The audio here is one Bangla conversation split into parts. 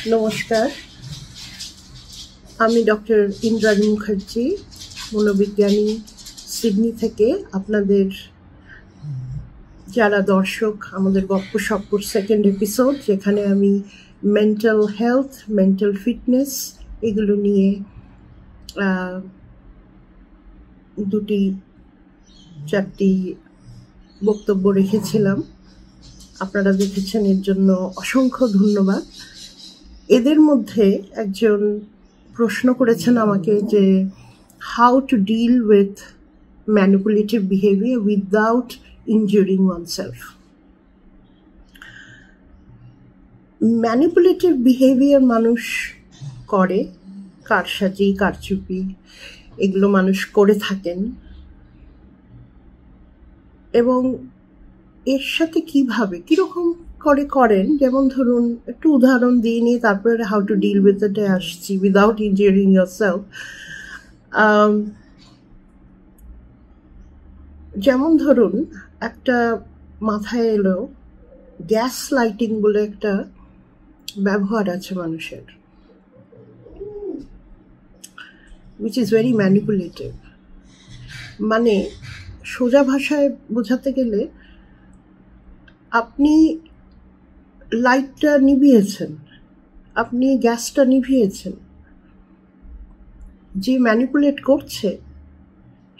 নমস্কার, আমি ডক্টর ইন্দ্রাণী মুখার্জি, মনোবিজ্ঞানী, সিডনি থেকে। আপনাদের যারা দর্শক, আমাদের গপ্প সপ্পর সেকেন্ড এপিসোড, যেখানে আমি মেন্টাল হেলথ, মেন্টাল ফিটনেস এগুলো নিয়ে চারটি বক্তব্য রেখেছিলাম। আপনারা দেখেছেন, এর জন্য অসংখ্য ধন্যবাদ। এদের মধ্যে একজন প্রশ্ন করেছেন আমাকে যে how to deal with manipulative behaviour without injuring oneself. Manipulative behaviour মানুষ করে, কারসাজি, কারচুপি, এগুলো মানুষ করে থাকেন, এবং এর সাথে কিভাবে কিরকম করে করেন, যেমন ধরুন একটু উদাহরণ দিয়ে নিয়ে তারপরে how to deal with it আসছি, উইদাউট ইনজিউরিং ইয়োরসেলফ। যেমন ধরুন, একটা মাথায় এলো গ্যাস লাইটিং বলে একটা ব্যবহার আছে মানুষের, which is very manipulative। মানে সোজা ভাষায় বোঝাতে গেলে, আপনি লাইটটা নিভিয়েছেন, আপনি গ্যাসটা নিভিয়েছেন, যে ম্যানিপুলেট করছে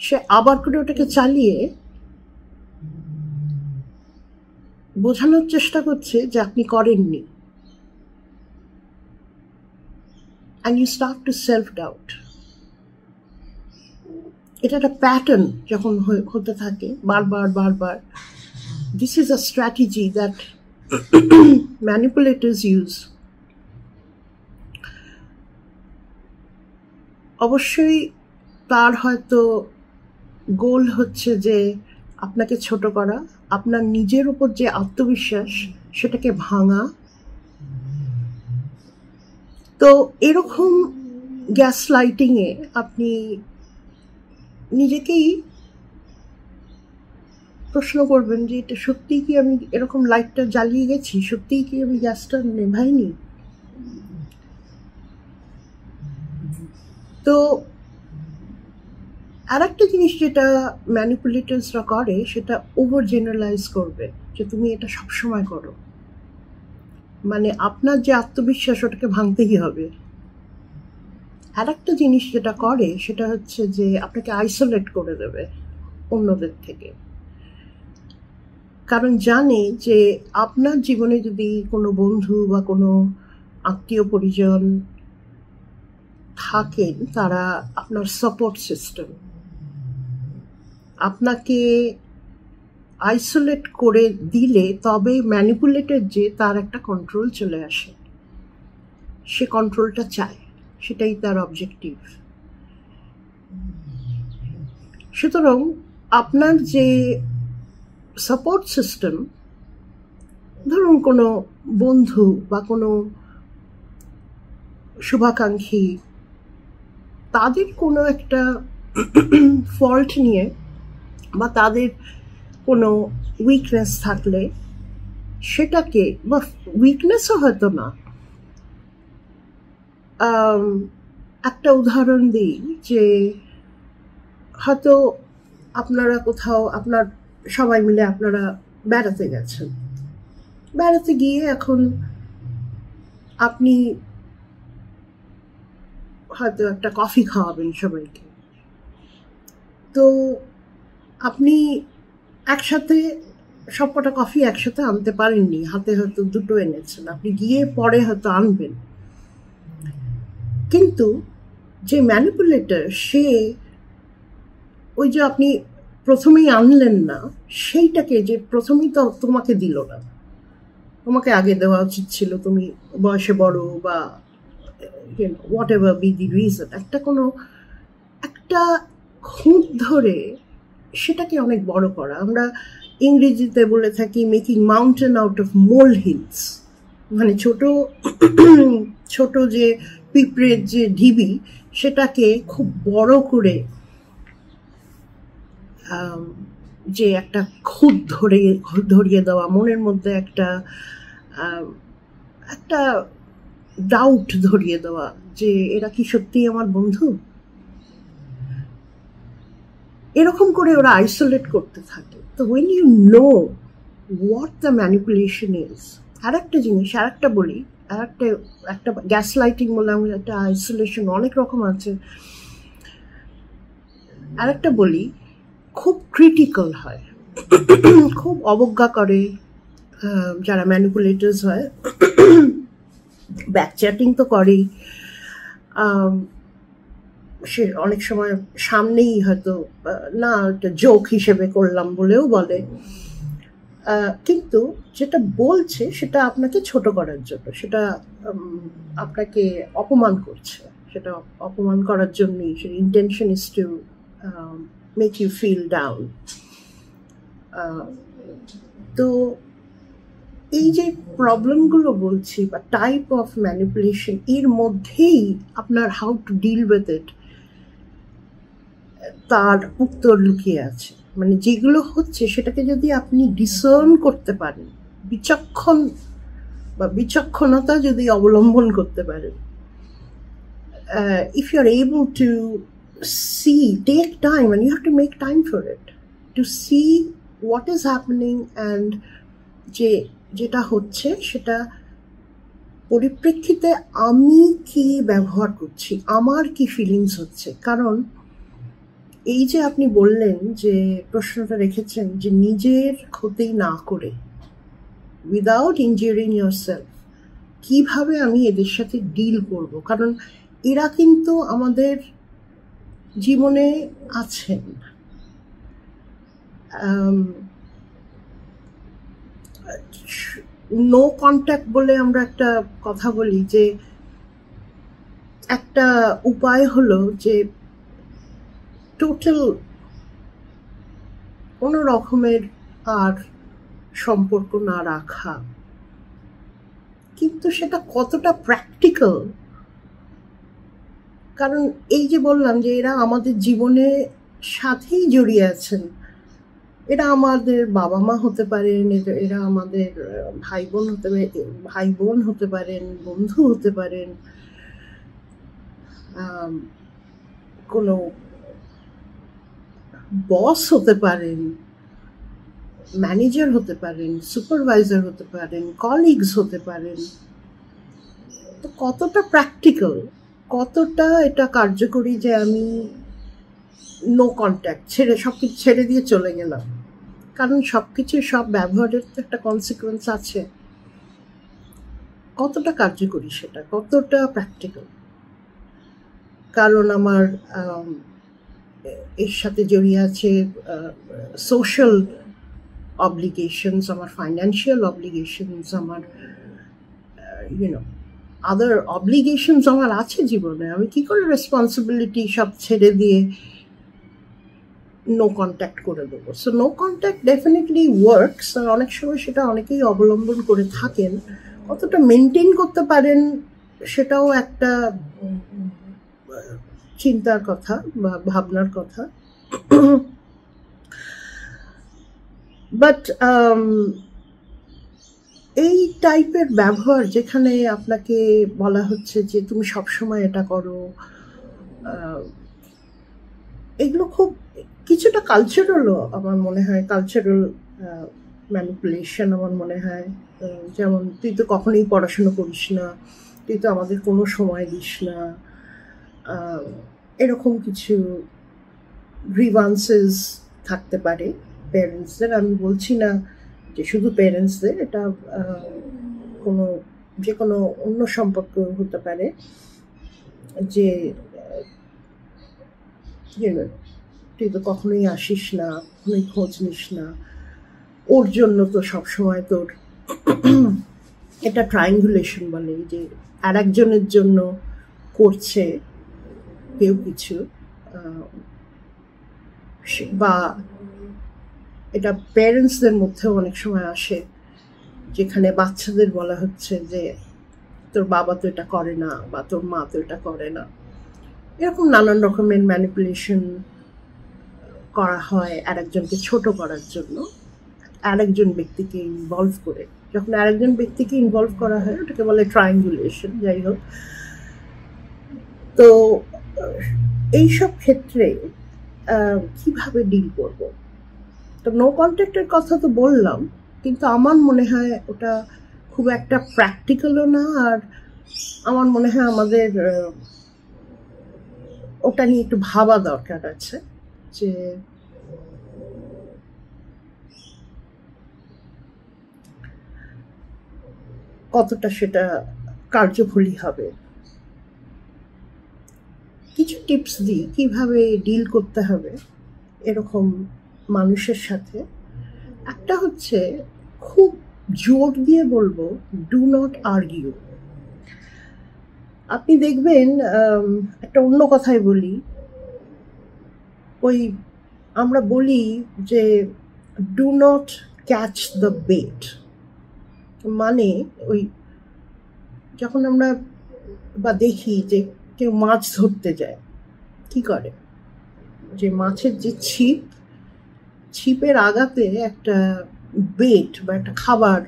সে আবার করে ওটাকে চালিয়ে বোঝানোর চেষ্টা করছে যে আপনি করেননি, and you start to self-doubt। এটা একটা প্যাটার্ন যখন হতে থাকে বারবার বারবার। This is a strategy that manipulators use। অবশ্যই তার হয়তো গোল হচ্ছে যে আপনাকে ছোট করা, আপনার নিজের উপর যে আত্মবিশ্বাস সেটাকে ভাঙা। তো এরকম গ্যাস লাইটিংয়ে আপনি নিজেকেই প্রশ্ন করবেন যে এটা সত্যিই কি আমি এরকম লাইটটা জ্বালিয়ে গেছি, সত্যিই কি আমি গ্যাসটা নেভাইনি। তো আর একটা জিনিস যেটা ম্যানিপুলেটরসরা করে, সেটা ওভার জেনারেলাইজ করবে যে তুমি এটা সবসময় করো। মানে আপনার যে আত্মবিশ্বাস, ওটাকে ভাঙতেই হবে। আর একটা জিনিস যেটা করে সেটা হচ্ছে যে আপনাকে আইসোলেট করে দেবে অন্যদের থেকে। কারণ জানে যে আপনার জীবনে যদি কোনো বন্ধু বা কোনো আত্মীয় পরিজন থাকেন, তারা আপনার সাপোর্ট সিস্টেম। আপনাকে আইসোলেট করে দিলে তবে ম্যানিপুলেটেড যে তার একটা কন্ট্রোল চলে আসে, সে কন্ট্রোলটা চায়, সেটাই তার অবজেক্টিভ। সুতরাং আপনার যে সাপোর্ট সিস্টেম, ধরুন কোনো বন্ধু বা কোনো শুভাকাঙ্ক্ষী, তাদের কোনো একটা ফল্ট নিয়ে বা তাদের কোনো উইকনেস থাকলে সেটাকে, বা উইকনেসও হয়তো না, একটা উদাহরণ দিই যে হয়তো আপনারা কোথাও, আপনার সবাই মিলে আপনারা বেড়াতে গেছেন, বেড়াতে গিয়ে এখন আপনি হয়তো একটা কফি খাওয়াবেন সবাইকে। তো আপনি একসাথে সবকটা কফি একসাথে আনতে পারেননি, হাতে হয়তো দুটো এনেছেন, আপনি গিয়ে পরে হয়তো আনবেন। কিন্তু যে ম্যানিপুলেটর, সে ওই যে আপনি প্রথমেই আনলেন না সেইটাকে, যে প্রথমেই তো তোমাকে দিল না, তোমাকে আগে দেওয়া উচিত ছিল, তুমি বয়সে বড় বা what ever be the reason, একটা খুঁত ধরে সেটাকে অনেক বড় করা। আমরা ইংরেজিতে বলে থাকি making mountain out of mole hills. মানে ছোট ছোট যে পিঁপড়ের যে ঢিবি, সেটাকে খুব বড় করে যে একটা খুঁত ধরিয়ে দেওয়া, মনের মধ্যে একটা ডাউট ধরিয়ে দেওয়া যে এরা কি সত্যিই আমার বন্ধু, এরকম করে ওরা আইসোলেট করতে থাকে। তো when you know what the manipulation is, আর একটা জিনিস, আর একটা বলি, আর একটা গ্যাস লাইটিং বললাম, একটা আইসোলেশন, অনেক রকম আছে। আর একটা বলি, খুব ক্রিটিক্যাল হয়, খুব অবজ্ঞা করে যারা ম্যানিপুলেটার্স হয়। ব্যাকচ্যাটিং তো করেই, সে অনেক সময় সামনেই হয়তো না একটা জোক হিসেবে করলাম বলেও বলে, কিন্তু যেটা বলছে সেটা আপনাকে ছোট করার জন্য, সেটা আপনাকে অপমান করছে, সেটা অপমান করার জন্যই, সেটা intention is to make you feel down. তো এই যে প্রবলেমগুলো বলছি বা টাইপ অফ ম্যানিপুলেশন, এর মধ্যেই আপনার how to deal with it তার উত্তর লুকিয়ে আছে। মানে যেগুলো হচ্ছে সেটাকে যদি আপনি ডিসার্ন করতে পারেন, বিচক্ষণ বা বিচক্ষণতা যদি অবলম্বন করতে পারেন, if you're able to see, take time, and you have to make time for it, to see what is happening, and যেটা হচ্ছে সেটা পরিপ্রেক্ষিতে আমি কি ব্যবহার করছি, আমার কি ফিলিংস হচ্ছে। কারণ এই যে আপনি বললেন যে প্রশ্নটা রেখেছেন যে নিজের ক্ষতি না করে, উইদাউট ইনজিউরিং ইয়োরসেলফ, কিভাবে আমি এদের সাথে ডিল করব। কারণ এরা কিন্তু আমাদের জীবনে আছেন। নো কন্ট্যাক্ট বলে আমরা একটা কথা বলি, যে একটা উপায় হলো যে টোটাল কোনো রকমের আর সম্পর্ক না রাখা। কিন্তু সেটা কতটা প্র্যাকটিক্যাল, কারণ এই যে বললাম যে এরা আমাদের জীবনে সাথেই জড়িয়ে আছেন। এরা আমাদের বাবা মা হতে পারেন, এরা আমাদের ভাই বোন হতে পারেন, বন্ধু হতে পারেন, কোনো বস হতে পারেন, ম্যানেজার হতে পারেন, সুপারভাইজার হতে পারেন, কলিগস হতে পারেন। তো কতটা প্র্যাকটিক্যাল, কতটা এটা কার্যকরী যে আমি নো কন্ট্যাক্ট সবকিছু ছেড়ে দিয়ে চলে গেলাম। কারণ সবকিছু, সব ব্যবহারের তো একটা কনসিকুয়েন্স আছে। কতটা কার্যকরী সেটা, কতটা প্র্যাকটিক্যাল। কারণ আমার এর সাথে জড়িয়ে আছে সোশ্যাল অব্লিগেশনস, আমার ফাইন্যান্সিয়াল অব্লিগেশনস, আমার আদার অব্লিগেশনস আমার আছে জীবনে। আমি কি করে রেসপন্সিবিলিটি সব ছেড়ে দিয়ে নো কন্ট্যাক্ট করে দেবো? So no contact definitely works, আর অনেক সময় সেটা অনেকেই অবলম্বন করে থাকেন। কতটা মেনটেন করতে পারেন সেটাও একটা চিন্তার কথা বা ভাবনার কথা। বাট এই টাইপের ব্যবহার, যেখানে আপনাকে বলা হচ্ছে যে তুমি সবসময় এটা করো, এগুলো খুব কিছুটা কালচারালও আমার মনে হয়, কালচারাল ম্যানিপুলেশন আমার মনে হয়। যেমন তুই তো কখনোই পড়াশুনো করিস না, তুই তো আমাদের কোনো সময় দিস না, এরকম কিছু গ্রিভান্সেস থাকতে পারে প্যারেন্টসদের। আমি বলছি না যে শুধু প্যারেন্টসদের, এটা যে কোনো অন্য সম্পর্ক হতে পারে, যে তুই তো কখনোই আসিস না, কখনোই খোঁজ নিস না, ওর জন্য তো সবসময় তোর এটা ট্রায়াঙ্গুলেশন বলে, যে আর একজনের জন্য করছে কেউ কিছু, বা এটা প্যারেন্টসদের মধ্যেও অনেক সময় আসে, যেখানে বাচ্চাদের বলা হচ্ছে যে তোর বাবা তো এটা করে না, বা তোর মা তো এটা করে না। এরকম নানান রকমের ম্যানিপুলেশন করা হয় আর একজনকে ছোট করার জন্য। আরেকজন ব্যক্তিকে ইনভলভ করে। যখন আরেকজন ব্যক্তিকে ইনভলভ করা হয় ওটাকে বলে ট্রায়াঙ্গুলেশন। যাই হোক, তো এইসব ক্ষেত্রে কিভাবে ডিল করব? তো নো কন্ট্যাক্টের কথা তো বললাম, কিন্তু আমার মনে হয় ওটা খুব একটা প্র্যাকটিক্যালও না। আর আমার মনে হয় আমাদের ওটা নিয়ে একটু ভাবা দরকার আছে যে কতটা সেটা কার্যফলী হবে। কিছু টিপস দিই কিভাবে ডিল করতে হবে এরকম মানুষের সাথে। একটা হচ্ছে, খুব জোর দিয়ে বলবো, ডু নট আর্গিউ। আপনি দেখবেন, একটা অন্য কথায় বলি, ওই আমরা বলি যে do not catch the bait. মানে ওই যখন আমরা বা দেখি যে কেউ মাছ ধরতে যায়, কি করে, যে মাছের যে ছিপের আগাতে একটা বেট বা একটা খাবার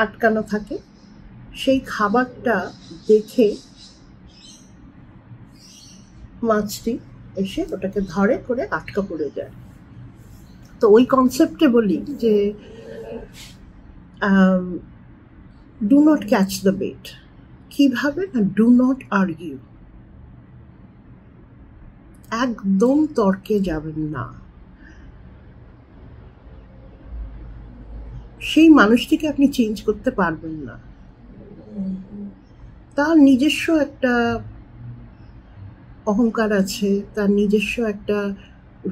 আটকানো থাকে, সেই খাবারটা দেখে মাছটি এসে ওটাকে ধরে করে আটকা পড়ে যায়। তো ওই কনসেপ্টে বলি যে do not catch the bait. কিভাবে না, ডু নট আর্গিউ। একদম তর্কে যাবেন না। সেই মানুষটিকে আপনি চেঞ্জ করতে পারবেন না। তার নিজস্ব একটা অহংকার আছে, তার নিজস্ব একটা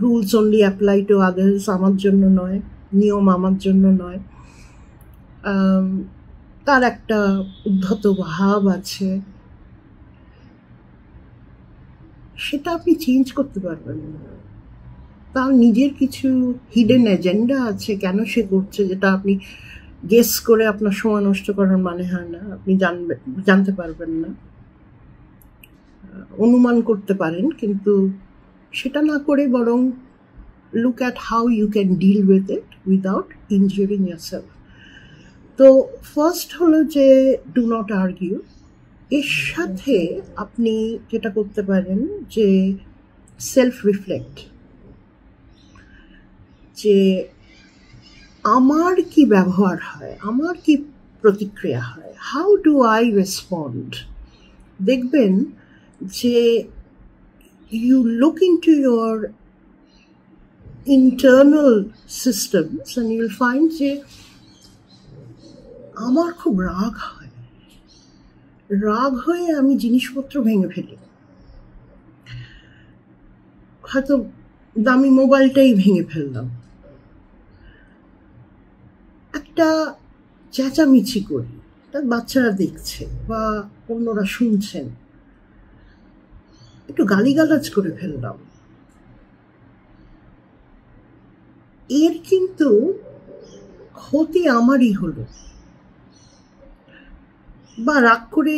rules only apply to others, আমার জন্য নয়, নিয়ম আমার জন্য নয়। তার একটা উদ্ধত ভাব আছে, সেটা আপনি চেঞ্জ করতে পারবেন না। তার নিজের কিছু হিডেন এজেন্ডা আছে কেন সে করছে, যেটা আপনি গেস করে আপনার সময় নষ্ট করার মানে হয় না। আপনি জানতে পারবেন না, অনুমান করতে পারেন, কিন্তু সেটা না করে বরং look at how you can deal with it without injuring yourself. তো ফার্স্ট হলো যে ডু নট আর্গিউ। এর সাথে আপনি যেটা করতে পারেন যে সেলফ রিফ্লেক্ট, যে আমার কি ব্যবহার হয়, আমার কি প্রতিক্রিয়া হয়, হাউ ডু আই রেসপন্ড। দেখবেন যে you look into your internal systems and you'll find যে আমার খুব রাগ হয়ে আমি জিনিসপত্র ভেঙে ফেলি। হয়তো দামি মোবাইলটাই ভেঙে ফেললাম, একটা চেঁচামেচি করি, তার বাচ্চারা দেখছে বা অন্যরা শুনছেন, একটু গালিগালাজ করে ফেললাম। এর কিন্তু ক্ষতি আমারই হলো। বা রাগ করে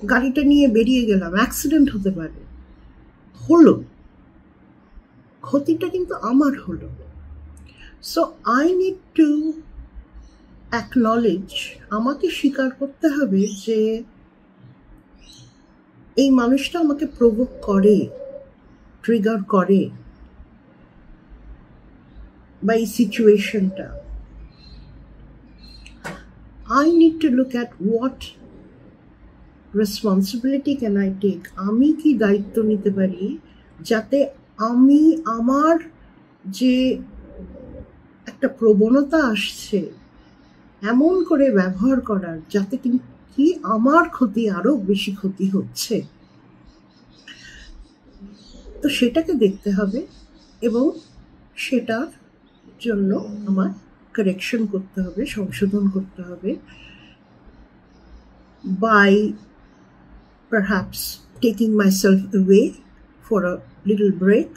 গাড়িটা নিয়ে বেরিয়ে গেলাম, অ্যাক্সিডেন্ট হতে পারে, হলো, ক্ষতিটা কিন্তু আমার হলো। So I need to acknowledge, আমাকে স্বীকার করতে হবে যে এই মানুষটা আমাকে প্রভোক করে, ট্রিগার করে, বা এই সিচুয়েশনটা। I need to look at what responsibility can I take. আমি কি দায়িত্ব নিতে পারি যাতে আমি আমার যে একটা প্রবণতা আসছে এমন করে ব্যবহার করার, যাতে কি আমার ক্ষতি আরো বেশি ক্ষতি হচ্ছে, তো সেটাকে দেখতে হবে এবং সেটার জন্য আমার কারেকশন করতে হবে, সংশোধন করতে হবে, by perhaps taking myself away for a little break.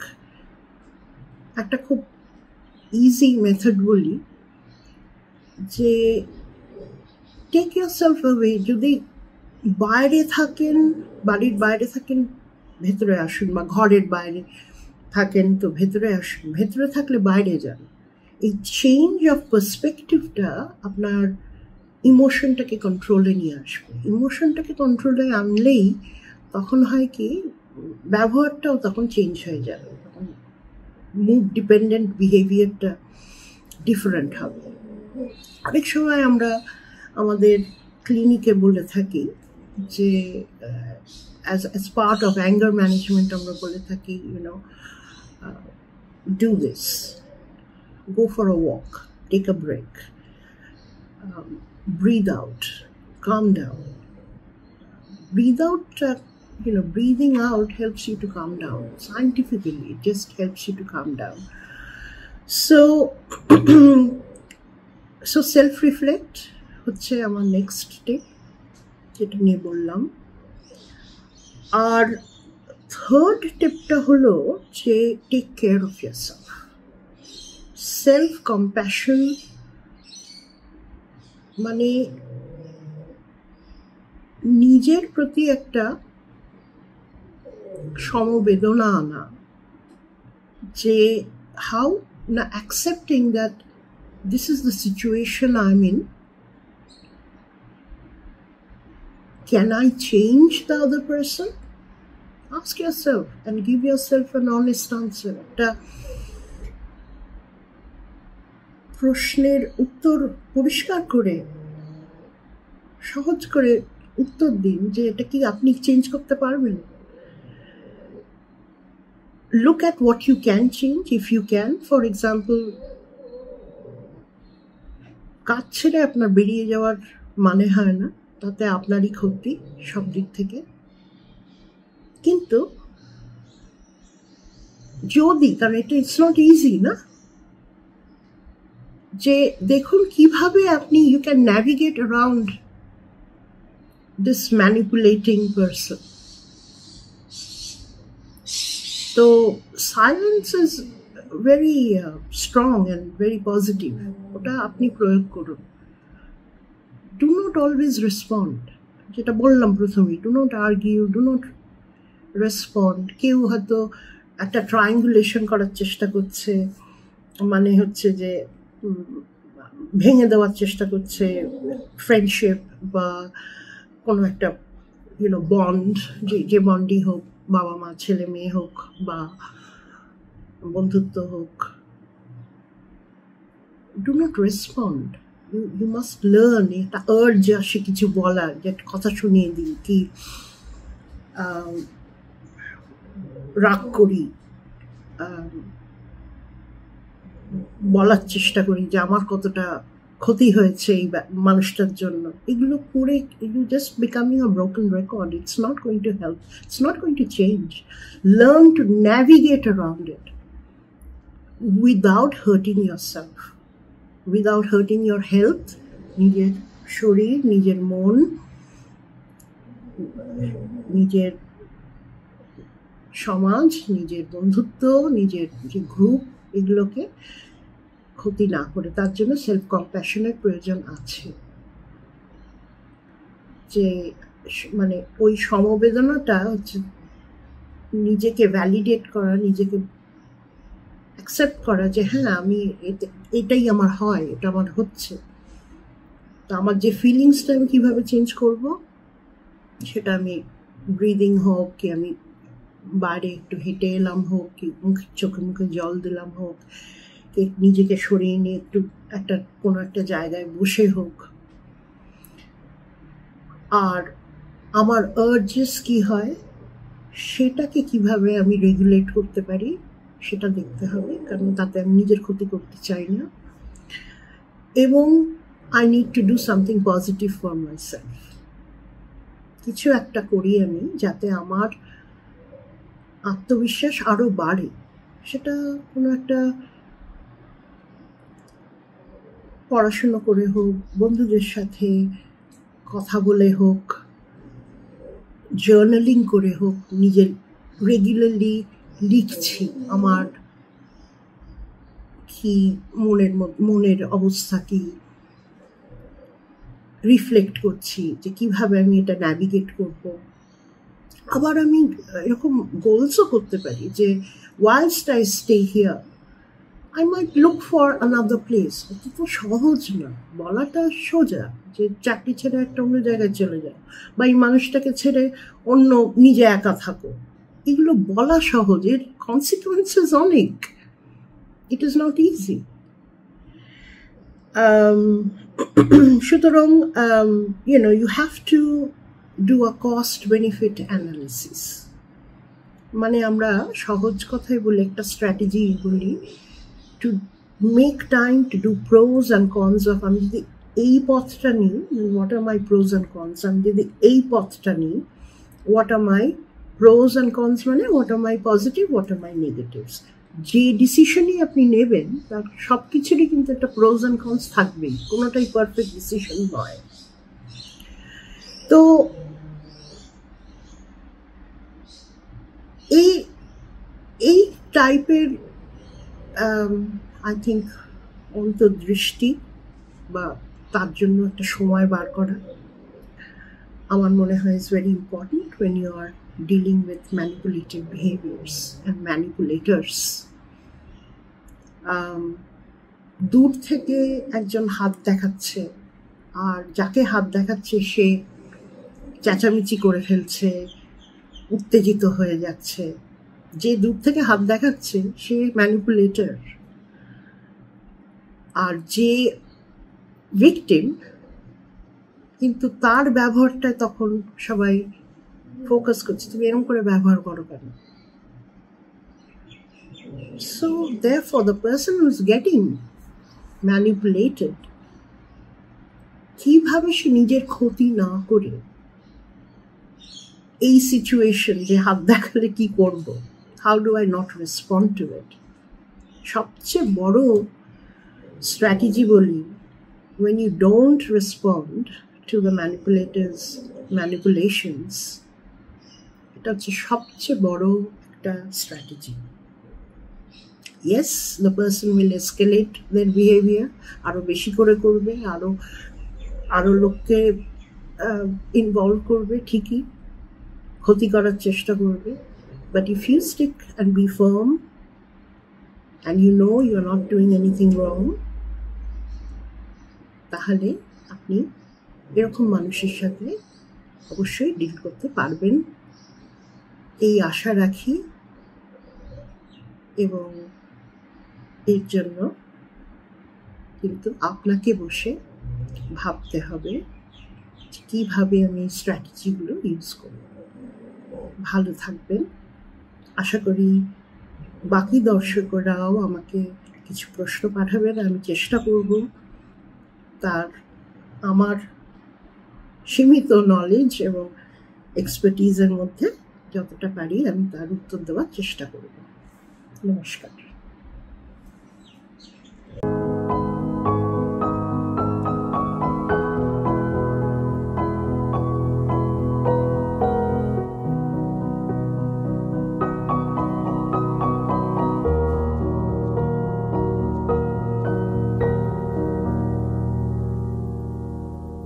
একটা খুব ইজি মেথড বলি যে টেক yourself away। যদি বাইরে থাকেন, বাড়ির বাইরে থাকেন, ভেতরে আসুন, বা ঘরের বাইরে থাকেন তো ভেতরে আসুন, ভেতরে থাকলে বাইরে যান। এই চেঞ্জ অফ পার্সপেক্টিভটা আপনার ইমোশনটাকে কন্ট্রোলে নিয়ে আসবে। ইমোশনটাকে কন্ট্রোলে আনলেই তখন হয় কি, ব্যবহারটাও তখন চেঞ্জ হয়ে যাবে, তখন মুড ডিপেন্ডেন্ট বিহেভিয়ারটা ডিফারেন্ট হবে। অনেক সময় আমরা আমাদের ক্লিনিকে বলে থাকি যে as part of anger management আমরা বলে থাকি, do this, go for a walk, take a break, breathe out, calm down. Breathe out, breathing out helps you to calm down. Scientifically, it just helps you to calm down. So self-reflect হচ্ছে আমার নেক্সট স্টেপ, যেটা নিয়ে বললাম। আর থার্ড টিপটা হলো যে take care of yourself. Self compassion মানে নিজের প্রতি একটা সমবেদনা আনা, যে হাউ না accepting that this is the situation I'm in. Can I change the other person? Ask yourself and give yourself an honest answer. একটা প্রশ্নের উত্তর পরিষ্কার করে, সহজ করে উত্তর দিন যে এটা কি আপনি চেঞ্জ করতে পারবেন। Look at what you can change if you can. For example, কাজ ছেড়ে আপনার বেরিয়ে যাওয়ার মানে হয় না, তাতে আপনারই ক্ষতি সব দিক থেকে। কিন্তু যদি, কারণ এটা ইটস নট ইজি না, যে দেখুন কিভাবে আপনি you can navigate around this manipulating person. তো silence is very strong and very positive, ওটা আপনি প্রয়োগ করুন। ডু নট অলওয়েজ রেসপন্ড, যেটা বললাম প্রথমেই, do not argue, do not respond. কেউ হয়তো একটা ট্রায়াঙ্গুলেশন করার চেষ্টা করছে, মানে হচ্ছে যে ভেঙে দেওয়ার চেষ্টা করছে ফ্রেন্ডশিপ বা কোনো একটা বন্ড, যে বন্ডই হোক, বাবা মা ছেলে মেয়ে হোক বা বন্ধুত্ব হোক। Do not respond, you must learn. একটা আর্জ আসে কিছু বলার, যে একটা কথা শুনিয়ে দিই, কি রাগ করি, বলার চেষ্টা করি যে আমার কতটা ক্ষতি হয়েছে এই মানুষটার জন্য। এগুলো করে you just becoming a broken record. It's not going to help, it's not going to change. Learn to navigate around it without hurting yourself, without hurting your health, নিজের শরীর, নিজের মন, নিজের সমাজ, নিজের বন্ধুত্ব, নিজের যে গ্রুপ, এগুলোকে ক্ষতি না করে। তার জন্য সেলফ কম্প্যাশনের প্রয়োজন আছে, যে মানে ওই সমবেদনাটা হচ্ছে নিজেকে ভ্যালিডেট করা, নিজেকে অ্যাকসেপ্ট করা যে হ্যাঁ আমি এটাই আমার হয়, এটা আমার হচ্ছে। তো আমার যে ফিলিংসটা আমি কীভাবে চেঞ্জ করব, সেটা আমি ব্রিদিং হোক, কি আমি বাইরে একটু হেঁটে এলাম হোক, কি চোখে মুখে জল দিলাম হোক, কি নিজেকে সরিয়ে নিয়ে একটু কোনো একটা জায়গায় বসে হোক। আর আমার আর্জেস কি হয়, সেটাকে কিভাবে আমি রেগুলেট করতে পারি সেটা দেখতে হবে, কারণ তাতে আমি নিজের ক্ষতি করতে চাই না। এবং I need to do something positive for my self. কিছু একটা করি আমি, যাতে আমার আত্মবিশ্বাস আরও বাড়ে। সেটা কোনো একটা পড়াশুনো করে হোক, বন্ধুদের সাথে কথা বলে হোক, জার্নালিং করে হোক, নিজের রেগুলারলি লিখছি আমার কি মনের অবস্থা কি, রিফ্লেক্ট করছি যে কিভাবে আমি এটা ন্যাভিগেট করব। আবার আমি এরকম গোলসও করতে পারি যে whilst I stay here, I might look for another place. এটা তো সহজ না, বলাটা সোজা যে চাকরি ছেড়ে একটা অন্য জায়গায় চলে যাও, বা এই মানুষটাকে ছেড়ে অন্য নিজে একা থাকো, এগুলো বলা সহজ, এর কনসিকুয়েন্সেস অনেক। It is not easy. সুতরাং you have to do a cost benefit analysis। মানে আমরা সহজ কথায় বলি, একটা স্ট্র্যাটেজি বলি, to make time to do pros and cons of, আমি যদি এই পথটা নিই, what are my pros and cons, আমি যদি এই পথটা নিই, what are my pros and cons, মানে what are my positive, what are my negatives। যে ডিসিশনই আপনি নেবেন তার সব কিছুরই কিন্তু একটা প্রোজ অ্যান্ড কনস থাকবেই, কোনোটাই পারফেক্ট ডিসিশন নয়। তো এই টাইপের আই থিঙ্ক অন্তর্দৃষ্টি বা তার জন্য একটা সময় বার করা আমার মনে হয় is very important when you are dealing with manipulative behaviors and manipulators। দূর থেকে একজন হাত দেখাচ্ছে, আর যাকে হাত দেখাচ্ছে সে চেঁচামেচি করে ফেলছে, উত্তেজিত হয়ে যাচ্ছে। যে দূর থেকে হাত দেখাচ্ছে সে ম্যানিপুলেটর, আর যে ভিকটিম কিন্তু তার ব্যবহারটা তখন সবাই ফোকাস করছে, তুমি এরকম করে ব্যবহার করো কেন। So therefore the person who is getting manipulated, কিভাবে সে নিজের ক্ষতি না করে এই সিচুয়েশন যে হাত দেখালে কি করব, how do I not respond to it, সবচেয়ে বড় স্ট্র্যাটেজি বলি, when you don't respond to the manipulators manipulations, এটা হচ্ছে সবচেয়ে বড় একটা strategy. Yes, the person will escalate their behavior, আরো বেশি করে করবে, আরো লোককে ইনভলভ করবে, ঠিকই ক্ষতি করার চেষ্টা করবে। But if you stick and be firm and you know you are not doing anything wrong, তাহলে আপনি এরকম মানুষের সাথে অবশ্যই ডিল করতে পারবেন এই আশা রাখি। এবং এর জন্য কিন্তু আপনাকে বসে ভাবতে হবে কিভাবে আমি এই স্ট্র্যাটেজিগুলো ইউজ করব। ভালো থাকবেন। আশা করি বাকি দর্শকরাও আমাকে কিছু প্রশ্ন পাঠাবেন, আমি চেষ্টা করব তার আমার সীমিত নলেজ এবং এক্সপার্টিজের মধ্যে যতটা পারি আমি তার উত্তর দেওয়ার চেষ্টা করব। নমস্কার।